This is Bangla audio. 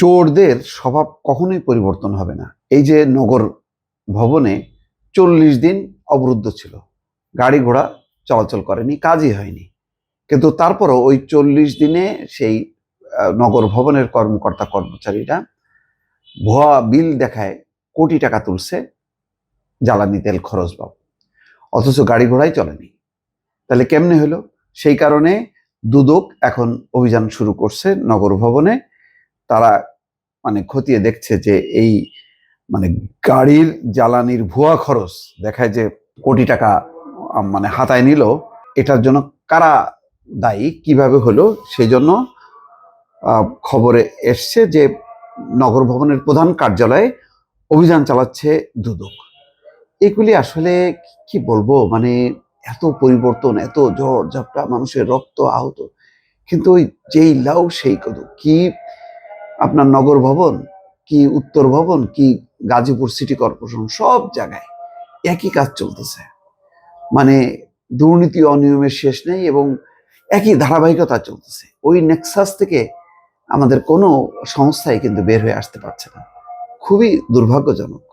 চোরদের স্বভাব কখনোই পরিবর্তন হবে না। এই যে নগর ভবনে 40 দিন অবরুদ্ধ ছিল, গাড়ি ঘোড়া চলাচল করেনি, কাজই হয়নি, কিন্তু তারপরও ওই 40 দিনে সেই নগর ভবনের কর্মকর্তা কর্মচারীরা ভুয়া বিল দেখায় কোটি টাকা তুলছে জ্বালানি তেল খরচ বাবদ, অথচ গাড়ি ঘোড়াই চলেনি। তাহলে কেমনে হলো? সেই কারণে দুদক এখন অভিযান শুরু করছে নগর ভবনে। তারা খতিয়ে দেখছে যে এই গাড়ির জ্বালানির ভুয়া খরচ দেখায় যে কোটি টাকা হাতায় নিল, এটার জন্য কারা দায়ী, কিভাবে হলো, সেই জন্য খবরে এসছে যে নগর ভবনের প্রধান কার্যালয়ে অভিযান চালাচ্ছে দুদক। এগুলি আসলে কি বলবো, এত পরিবর্তন, এত ঝড় ঝাপটা, মানুষের রক্ত আহত, কিন্তু ওই যেই লাউ সেই কদু। কি আপনার নগর ভবন, কি উত্তর ভবন, কি গাজীপুর সিটি কর্পোরেশন, সব জায়গায় একই কাজ চলতেছে। দুর্নীতি অনিয়মের শেষ নেই এবং একই ধারাবাহিকতা চলতেছে। ওই নেক্সাস থেকে আমাদের কোনো সংস্থাই কিন্তু বের হয়ে আসতে পারছে না। খুবই দুর্ভাগ্যজনক।